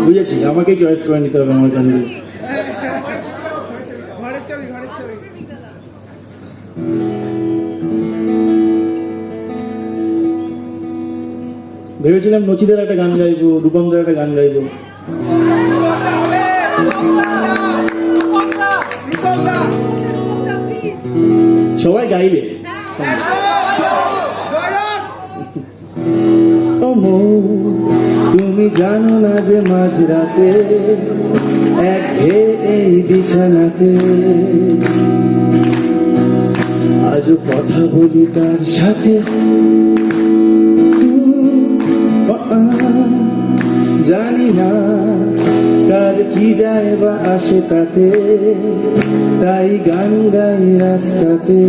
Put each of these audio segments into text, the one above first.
বুঝেছি, আমাকেই চয়েস করে নিতে হবে আমার জন্য। ভেবেছিলাম নচিদের একটা গান গাইবো, রূপমদের একটা গান গাইবো। সবাই গাইলে তুমি জানো না যে মাঝরাতে একঘেয়ে এই বিছানাতে আজও কথা বলি তার সাথে, জানি না কার কি যায় বা আসে তাতে, তাই গান গাই রাস্তাতে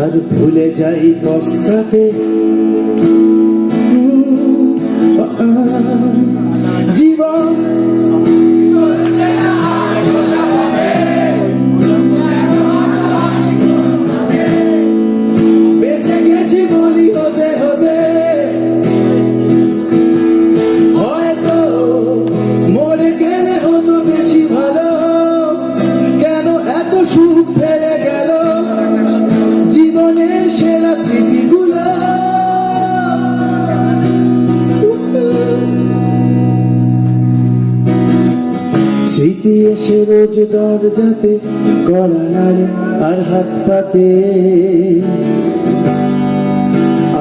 আর ভুলে যাই পস্তাতে। জীবন বেঁচে গেছি বলি হতে হতে, হয়তো মরে গেলে হতো বেশি ভালো। কেন এত সুখ ফেলে গেল জীবনের সেরা স্মৃতিগুলো? স্মৃতি এসে রোজ দরজাতে গলা নাড়ে আর হাত পাতে,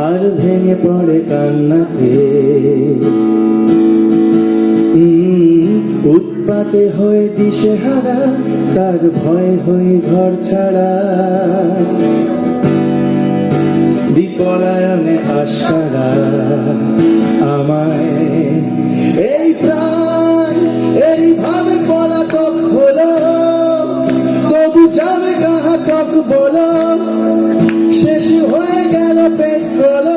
আর ভেঙে পড়ে কান্নাতে। উৎপাতে হয়ে দিশেহারা, তার ভয় হয়ে ঘর ছাড়া, দীপলায়নে আশারা আমায় এই প্রাণ এইভাবে পলাতক হলো। তবু যাবে কাহাতক বলো, শেষ হয়ে গেল পেট্রোল।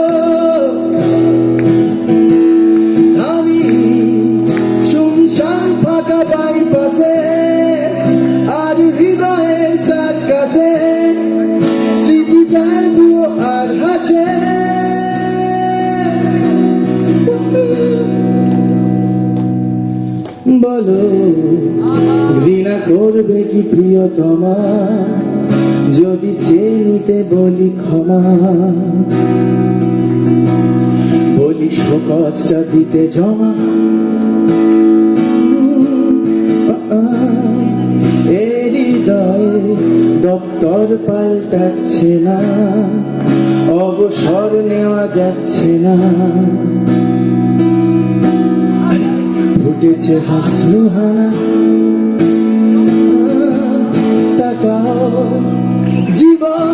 আমি শুনশান ফাঁকা বাইপাসে, আর হৃদয়ের সার্কাসে স্মৃতি গায় দুও আর হাসে। বলো ঘৃণা করবে কি প্রিয়তমা যদি চেয়ে নিতে বলি ক্ষমা? বলি শোকজটা দিতে জমা। হৃদয়ে দপ্তর পাল্টাচ্ছে না, অবসর নেওয়া যাচ্ছে না। ফুটেছে হাসলুহানা, তাকাও জীবন